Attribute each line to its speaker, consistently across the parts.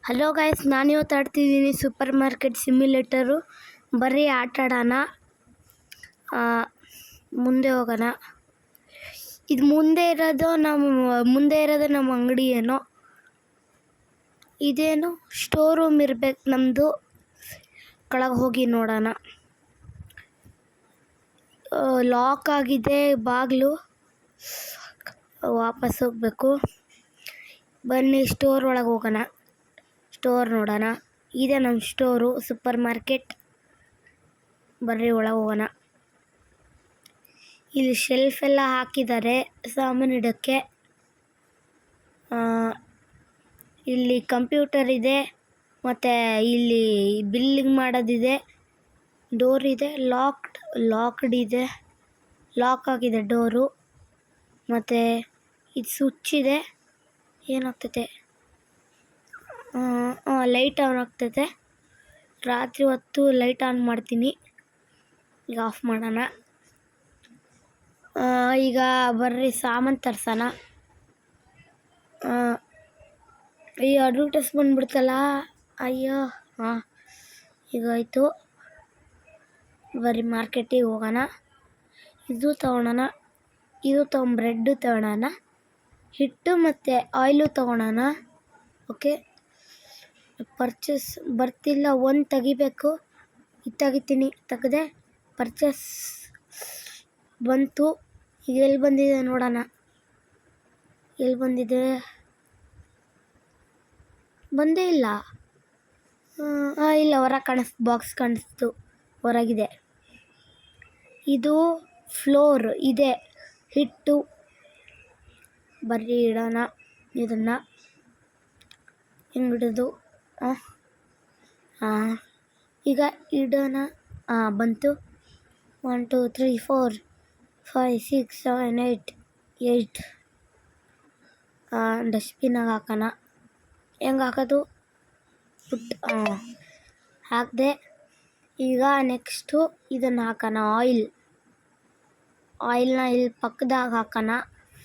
Speaker 1: Hello guys, ನಾನು ಇವತ್ತು ಆಡ್ತಿದ್ದೀನಿ super market ಸಿಮ್ಯುಲೇಟರು. ಬರ್ರಿ ಆಟ ಆಡೋಣ. ಮುಂದೆ ಹೋಗೋಣ. ಇದು ಮುಂದೆ ಇರೋದು ನಮ್ಮ ಅಂಗಡಿ. ಇದೇನು ಸ್ಟೋರ್ ರೂಮ್ ಇರ್ಬೇಕು ನಮ್ಮದು. ಕೆಳಗೆ ಹೋಗಿ ನೋಡೋಣ. ಲಾಕ್ ಆಗಿದೆ ಬಾಗಿಲು. ವಾಪಸ್ ಹೋಗಬೇಕು. ಬನ್ನಿ ಸ್ಟೋರ್ ಒಳಗೆ ಹೋಗೋಣ. ಸ್ಟೋರ್ ನೋಡೋಣ. ಇದೆ ನಮ್ಮ ಸ್ಟೋರು ಸೂಪರ್ ಮಾರ್ಕೆಟ್. ಬರ್ರಿ ಒಳಗೆ ಹೋಗೋಣ. ಇಲ್ಲಿ ಶೆಲ್ಫ್ ಎಲ್ಲ ಹಾಕಿದ್ದಾರೆ ಸಾಮಾನು ಇಡೋಕ್ಕೆ. ಇಲ್ಲಿ ಕಂಪ್ಯೂಟರ್ ಇದೆ, ಮತ್ತು ಇಲ್ಲಿ ಬಿಲ್ಲಿಂಗ್ ಮಾಡೋದಿದೆ. ಡೋರ್ ಇದೆ, ಲಾಕ್ಡ್ ಇದೆ. ಲಾಕ್ ಆಗಿದೆ ಡೋರು. ಮತ್ತು ಇದು ಸ್ವಿಚ್ ಇದೆ. ಏನಾಗ್ತೈತೆ? ಲೈಟ್ ಆನ್ ಆಗ್ತೈತೆ. ರಾತ್ರಿ ಹೊತ್ತು ಲೈಟ್ ಆನ್ ಮಾಡ್ತೀನಿ. ಈಗ ಆಫ್ ಮಾಡೋಣ. ಈಗ ಬರ್ರಿ ಸಾಮಾನು ತರ್ಸೋಣ. ಈ ಅಡ್ವರ್ಟೈಸ್ ಬಂದ್ಬಿಡ್ತಲ್ಲ, ಅಯ್ಯೋ. ಈಗ ಆಯಿತು. ಬರ್ರಿ ಮಾರ್ಕೆಟಿಗೆ ಹೋಗೋಣ. ಇದು ತೊಗೊಳೋಣ. ಬ್ರೆಡ್ಡು ತೊಗೊಳೋಣ. ಹಿಟ್ಟು ಮತ್ತು ಆಯಿಲು ತೊಗೊಳೋಣ. ಓಕೆ. ಪರ್ಚೇಸ್ ಬರ್ತಿಲ್ಲ. ಒಂದು ತೆಗಿಬೇಕು. ಇದು ತೆಗಿತೀನಿ. ತೆಗೆದೆ. ಪರ್ಚೇಸ್ ಬಂತು. ಈಗ ಎಲ್ಲಿ ಬಂದಿದೆ ನೋಡೋಣ. ಎಲ್ಲಿ ಬಂದಿದೆ? ಬಂದೇ ಇಲ್ಲ. ಇಲ್ಲ, ಹೊರಗೆ ಬಾಕ್ಸ್ ಕಾಣಿಸ್ತು. ಹೊರಗಿದೆ. ಇದು ಫ್ಲೋರ್ ಇದೆ. ಹಿಟ್ಟು. ಬರ್ರಿ ಇಡೋಣ ಇದನ್ನು. ಹಿಂಗಿಡೋದು. ಈಗ ಇಡೋಣ. ಬಂತು. 1 2 3 4 5 6 7 8 ಡಸ್ಟ್ಬಿನ್ನಾಗ ಹಾಕೋಣ. ಹೆಂಗೆ ಹಾಕೋದು? ಹಾಕಿದೆ. ಈಗ ನೆಕ್ಸ್ಟು ಇದನ್ನು ಹಾಕೋಣ. ಆಯಿಲ್ನ ಇಲ್ಲಿ ಪಕ್ಕದಾಗ ಹಾಕೋಣ.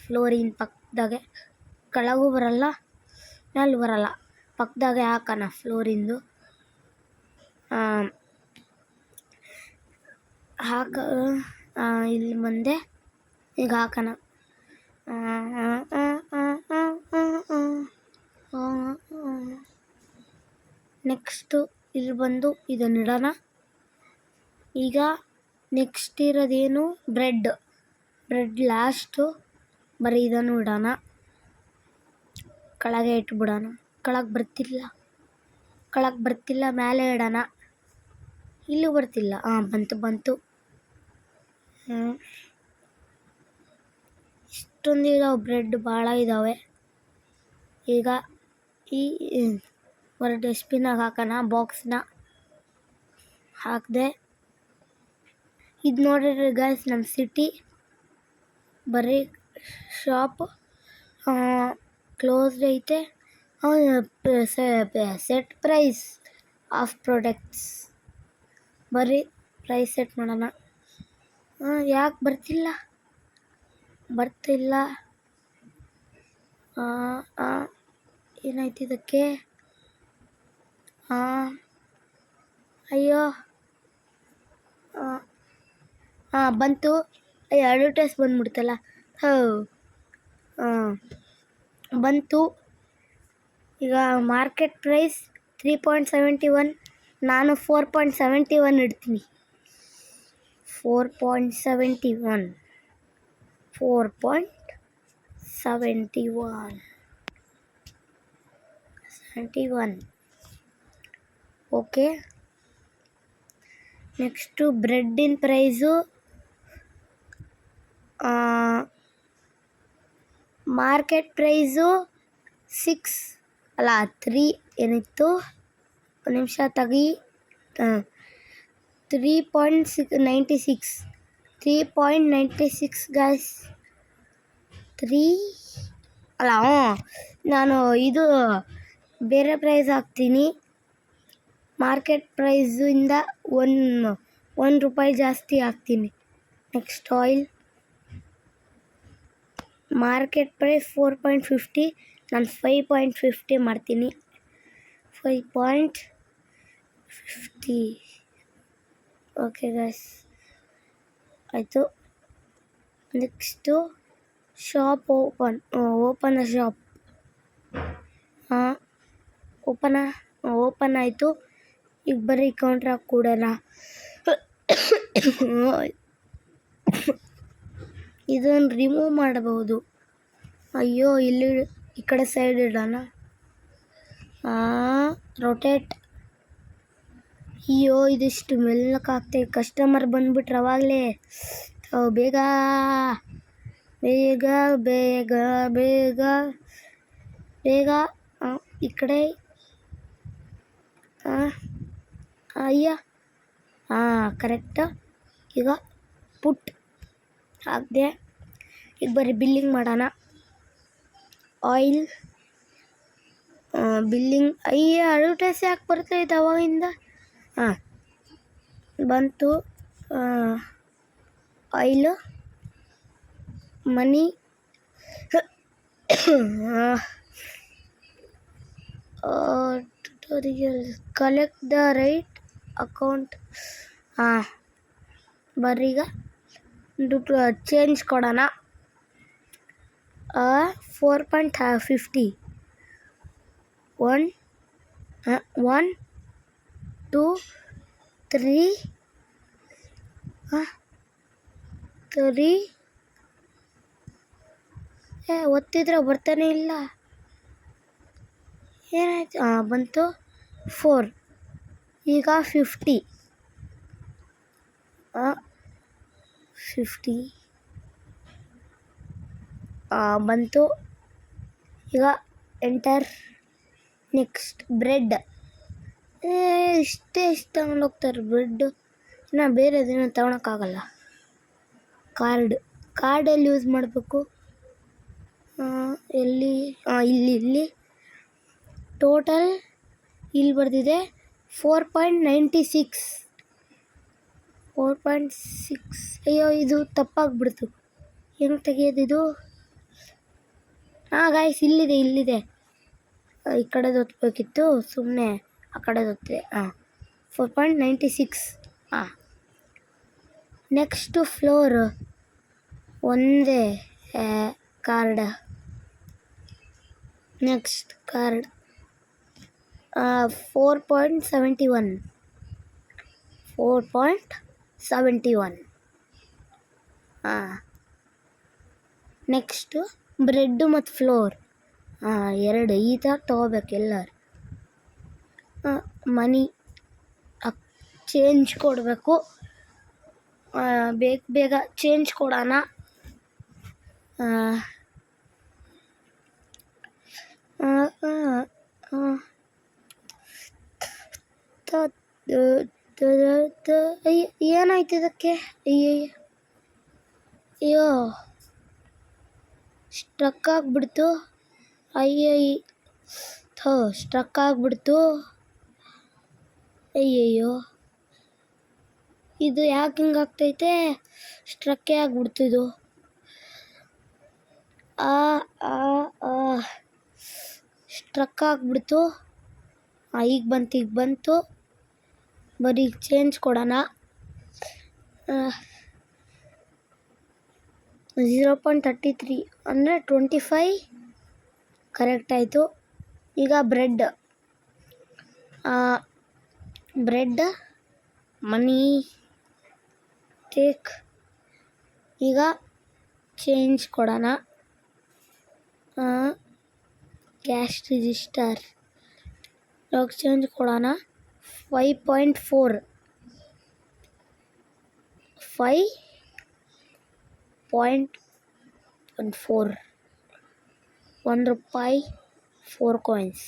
Speaker 1: ಫ್ಲೋರಿನ ಪಕ್ಕದಾಗೆ. ಕೆಳಗೂ ಬರಲ್ಲ, ಮೇಲೆ ಬರಲ್ಲ. ಪಕ್ಕದಾಗೆ ಹಾಕೋಣ ಫ್ಲೋರಿಂದು. ಇಲ್ಲಿ ಮುಂದೆ ಈಗ ಹಾಕೋಣ. ನೆಕ್ಸ್ಟು ಇಲ್ಲಿ ಬಂದು ಇದನ್ನು ಇಡೋಣ. ಈಗ ನೆಕ್ಸ್ಟ್ ಇರೋದೇನು? Bread last. ಬರೀ ಇದನ್ನು ಇಡೋಣ. ಕೆಳಗೆ ಇಟ್ಬಿಡೋಣ. ಕೆಳಗೆ ಬರ್ತಿಲ್ಲ. ಮೇಲೆ ಇಡೋಣ. ಇಲ್ಲೂ ಬರ್ತಿಲ್ಲ. ಬಂತು. ಇಷ್ಟೊಂದು ಇದಾವೆ. ಬ್ರೆಡ್ ಭಾಳ ಇದ್ದಾವೆ. ಈಗ ಈ ಡಸ್ಟ್ಬಿನ್ನಾಗ ಹಾಕೋಣ. ಬಾಕ್ಸ್ನ ಹಾಕಿದೆ. ಇದು ನೋಡಿರಿ ಗೈಸ್, ನಮ್ಮ ಸಿಟಿ. ಬರ್ರಿ ಶಾಪ್ ಕ್ಲೋಸ್ಡ್ ಐತೆ. Set price of products. ಬರ್ರಿ ಪ್ರೈಸ್ ಸೆಟ್ ಮಾಡೋಣ. ಯಾಕೆ ಬರ್ತಿಲ್ಲ? ಏನಾಯ್ತು ಇದಕ್ಕೆ? ಅಯ್ಯೋ. ಬಂತು. ಅಡ್ವರ್ಟೈಸ್ ಬಂದ್ಬಿಡ್ತಲ್ಲ. ಬಂತು. ಈಗ ಮಾರ್ಕೆಟ್ ಪ್ರೈಸ್ 3.71. ನಾನು 4.71 ಇಡ್ತೀನಿ. 4.71. ಓಕೆ. ನೆಕ್ಸ್ಟು ಬ್ರೆಡ್ಡಿನ ಪ್ರೈಸು ಮಾರ್ಕೆಟ್ ಪ್ರೈಸು 3 ಏನಿತ್ತು? ಒಂದು ನಿಮಿಷ ತೆಗಿ. 3.96 ಗಾಯ್ಸ್. ನಾನು ಇದು ಬೇರೆ ಪ್ರೈಸ್ ಹಾಕ್ತೀನಿ. ಮಾರ್ಕೆಟ್ ಪ್ರೈಸಿಂದ ₹1 ಜಾಸ್ತಿ ಹಾಕ್ತೀನಿ. Next oil market price 4.50. ನಾನು 5.50 ಮಾಡ್ತೀನಿ. 5.50. ಓಕೆ ಗೈಸ್, ಆಯಿತು. Next shop open the shop. Open ಆಯಿತು. ಈಗ ಬರೀ ಕೌಂಟ್ರ್ ಹಾಕಿ ಕೊಡೋಣ. ಇದನ್ನು ರಿಮೂವ್ ಮಾಡಬಹುದು. ಅಯ್ಯೋ, ಇಲ್ಲಿ ಈ ಕಡೆ ಸೈಡ್ ಇಡೋಣ. ರೊಟೇಟ್. ಅಯ್ಯೋ, ಇದಿಷ್ಟು ಮೆಲ್ಲಕ್ಕಾಗ್ತದೆ. ಕಸ್ಟಮರ್ ಬಂದುಬಿಟ್ರೆ ಅವಾಗಲೇ. ಬೇಗ ಬೇಗ ಬೇಗ ಬೇಗ ಬೇಗ ಈ ಕಡೆ. ಅಯ್ಯ, ಕರೆಕ್ಟ್. ಈಗ ಪುಟ್ ಹಾಕಿದೆ. ಈಗ ಬರೀ ಬಿಲ್ಲಿಂಗ್ ಮಾಡೋಣ. Oil billing. ಅಡ್ವರ್ಟೈಸ್ ಯಾಕೆ ಬರ್ತೈತೆ ಅವಾಗಿಂದ? ಬಂತು. Oil, money, tutorial, collect the right account. ಬರ್ರೀಗ ಚೇಂಜ್ ಕೊಡೋಣ. 4.50. 1 2 3 ಒತ್ತಿದ್ರೆ ಬರ್ತಾನೆ ಇಲ್ಲ. ಏನಾಯ್ತು? ಬಂತು. 4. ಈಗ 50. 50 ಬಂತು. ಈಗ ಎಂಟರ್. Next bread. ಇಷ್ಟೇ ತಗೊಂಡು ಹೋಗ್ತಾರೆ ಬ್ರೆಡ್ಡು. ಇನ್ನು ಬೇರೆದೇನೋ ತಗೊಳಕ್ಕಾಗಲ್ಲ. ಕಾರ್ಡಲ್ಲಿ ಯೂಸ್ ಮಾಡಬೇಕು. ಎಲ್ಲಿ? ಇಲ್ಲಿ ಟೋಟಲ್ ಇಲ್ಲಿ ಬರ್ದಿದೆ 4.96. 4.6. ಅಯ್ಯೋ, ಇದು ತಪ್ಪಾಗ್ಬಿಡ್ತು. ಹೆಂಗೆ ತೆಗಿಯೋದಿದು? ಗಾಯ್ಸ್, ಇಲ್ಲಿದೆ. ಈ ಕಡೆದು ಒತ್ತಬೇಕಿತ್ತು, ಸುಮ್ಮನೆ ಆ ಕಡೆದು ಒತ್ತಿದೆ. 4.96. Next flour. ಒಂದೇ card. Next card 4.71. 4.71. Next bread ಮತ್ತು ಫ್ಲೋರ್. ಎರಡು ಈ ಥರ ತೊಗೋಬೇಕು ಎಲ್ಲರೂ. ಮನಿ ಚೇಂಜ್ ಕೊಡಬೇಕು. ಬೇಗ ಚೇಂಜ್ ಕೊಡೋಣ. ಏನಾಯ್ತು ಇದಕ್ಕೆ? ಅಯ್ಯೋ, ಸ್ಟ್ರಕ್ ಆಗಿಬಿಡ್ತು. ಸ್ಟ್ರಕ್ ಆಗಿಬಿಡ್ತು. ಅಯ್ಯಯ್ಯೋ, ಇದು ಯಾಕೆ ಹಿಂಗಾಗ್ತೈತೆ? ಸ್ಟ್ರಕ್ಕೇ ಆಗಿಬಿಡ್ತು ಇದು. ಸ್ಟ್ರಕ್ ಆಗಿಬಿಡ್ತು. ಈಗ ಬಂತು. ಬರೀ ಚೇಂಜ್ ಕೊಡೋಣ. 0.33 ಅಂದರೆ 25 ಕರೆಕ್ಟ್ ಆಯಿತು. ಈಗ ಬ್ರೆಡ್ ಮನಿ ಟೇಕ್. ಈಗ ಚೇಂಜ್ ಕೊಡೋಣ. ಕ್ಯಾಶ್ ರಿಜಿಸ್ಟರ್ ಚೇಂಜ್ ಕೊಡೋಣ. 5.4. 5.14. ₹1. 4 coins.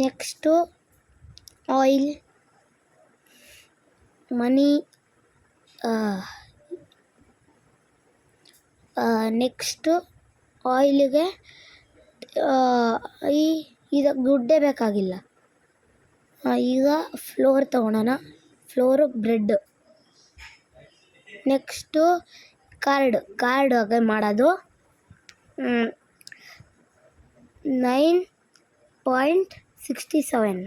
Speaker 1: Next oil, money. Next ಆಯಿಲಿಗೆ ಇದಕ್ಕೆ ದುಡ್ಡೇ ಬೇಕಾಗಿಲ್ಲ. ಈಗ ಫ್ಲೋರ್ ತೊಗೊಳೋಣ. Flour, bread. ನೆಕ್ಸ್ಟು ಕಾರ್ಡ್ ಹಾಗೆ ಮಾಡೋದು. 9.67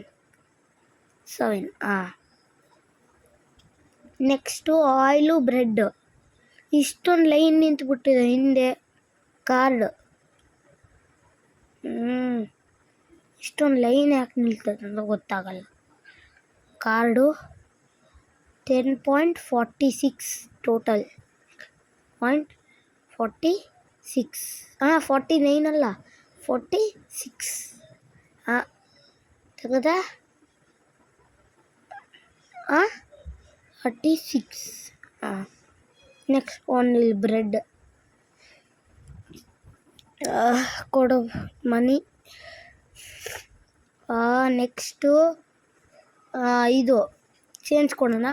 Speaker 1: ನೆಕ್ಸ್ಟು ಆಯಿಲು ಬ್ರೆಡ್. ಇಷ್ಟೊಂದು ಲೈನ್ ನಿಂತುಬಿಟ್ಟಿದೆ ಹಿಂದೆ. ಕಾರ್ಡ್ ಇಷ್ಟೊಂದು ಲೈನ್ ಯಾಕೆ ನಿಲ್ತದೆ ಅಂತ ಗೊತ್ತಾಗಲ್ಲ. ಕಾರ್ಡು 10.46 ಟೋಟಲ್ 0.46 49 ಅಲ್ಲ 46 ತೆಗೆದ 36 ನೆಕ್ಸ್ಟ್ ಓನ್ಲಿ ಬ್ರೆಡ್ ಕೊಡು ಮನಿ. ನೆಕ್ಸ್ಟು ಇದು ಚೇಂಜ್ ಕೊಡೋಣ.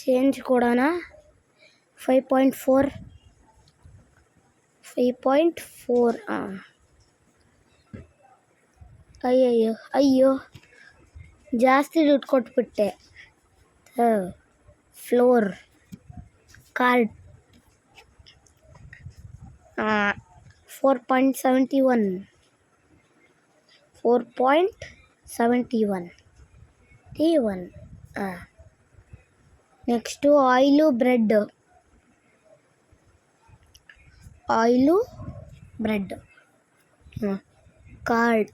Speaker 1: ಚೇಂಜ್ ಕೊಡೋಣ 5.4 ಅಯ್ಯೋ ಜಾಸ್ತಿ ದುಡ್ಡು ಕೊಟ್ಬಿಟ್ಟೆ. Flour card 4.71 T1. Next oil bread card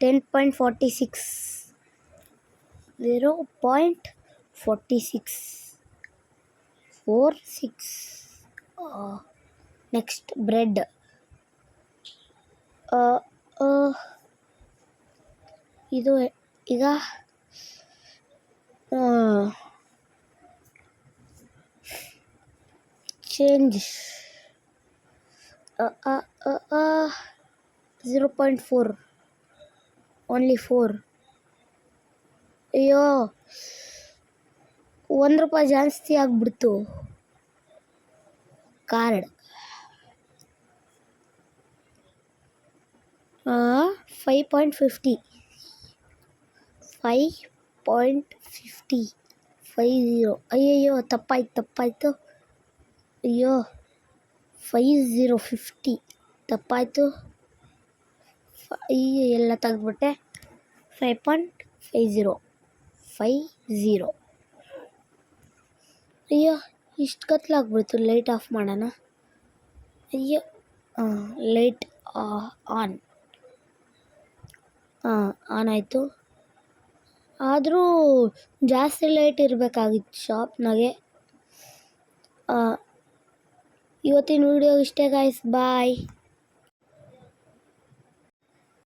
Speaker 1: 10.46 0.46 next bread ಇದು ಈಗ ಚೇಂಜ್ 0.4 ಓನ್ಲಿ 4. ಅಯ್ಯೋ ₹1 ಜಾಸ್ತಿ ಆಗ್ಬಿಡ್ತು. ಕಾರ್ಡ್ 5.50 ಅಯ್ಯಯ್ಯೋ ತಪ್ಪಾಯ್ತು. ಅಯ್ಯೋ 50 ತಪ್ಪಾಯಿತು. ಎಲ್ಲ ತೆಗೆದ್ಬಿಟ್ಟೆ. 5.50 ಅಯ್ಯೋ ಇಷ್ಟು ಕತ್ಲಾಗ್ಬಿಡ್ತು. ಲೈಟ್ ಆಫ್ ಮಾಡೋಣ. ಅಯ್ಯೋ ಲೈಟ್ ಆನ್ ಆಯಿತು. ಆದರೂ ಜಾಸ್ತಿ ಲೈಟ್ ಇರಬೇಕಾಗಿತ್ತು ಶಾಪ್ನಾಗೆ. ಇವತ್ತಿನ ವಿಡಿಯೋ ಇಷ್ಟೇ ಗಾಯ್ಸ್, ಬಾಯ್.